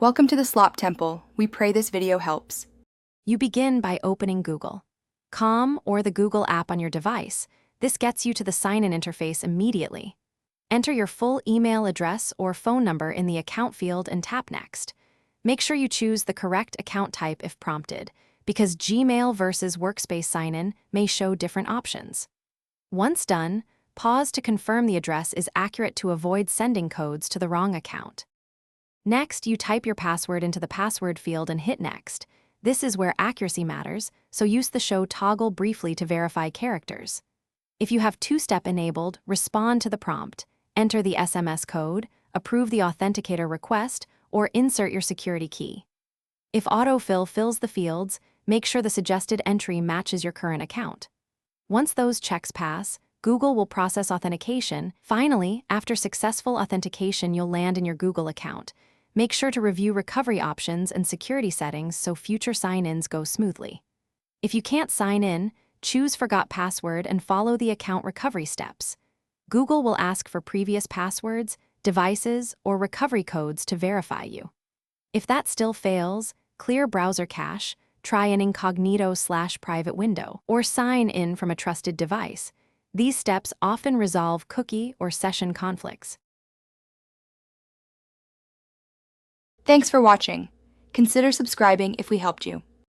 Welcome to the Slop Temple. We pray this video helps. You begin by opening Google. Calm or the Google app on your device. This gets you to the sign-in interface immediately. Enter your full email address or phone number in the account field and tap Next. Make sure you choose the correct account type if prompted, because Gmail versus Workspace sign-in may show different options. Once done, pause to confirm the address is accurate to avoid sending codes to the wrong account. Next, you type your password into the password field and hit Next. This is where accuracy matters, so use the show toggle briefly to verify characters. If you have two-step enabled, respond to the prompt, enter the SMS code, approve the authenticator request, or insert your security key. If autofill fills the fields, make sure the suggested entry matches your current account. Once those checks pass, Google will process authentication. Finally, after successful authentication, you'll land in your Google account. Make sure to review recovery options and security settings so future sign-ins go smoothly. If you can't sign in, choose Forgot Password and follow the account recovery steps. Google will ask for previous passwords, devices, or recovery codes to verify you. If that still fails, clear browser cache, try an incognito/private window, or sign in from a trusted device. These steps often resolve cookie or session conflicts. Thanks for watching. Consider subscribing if we helped you.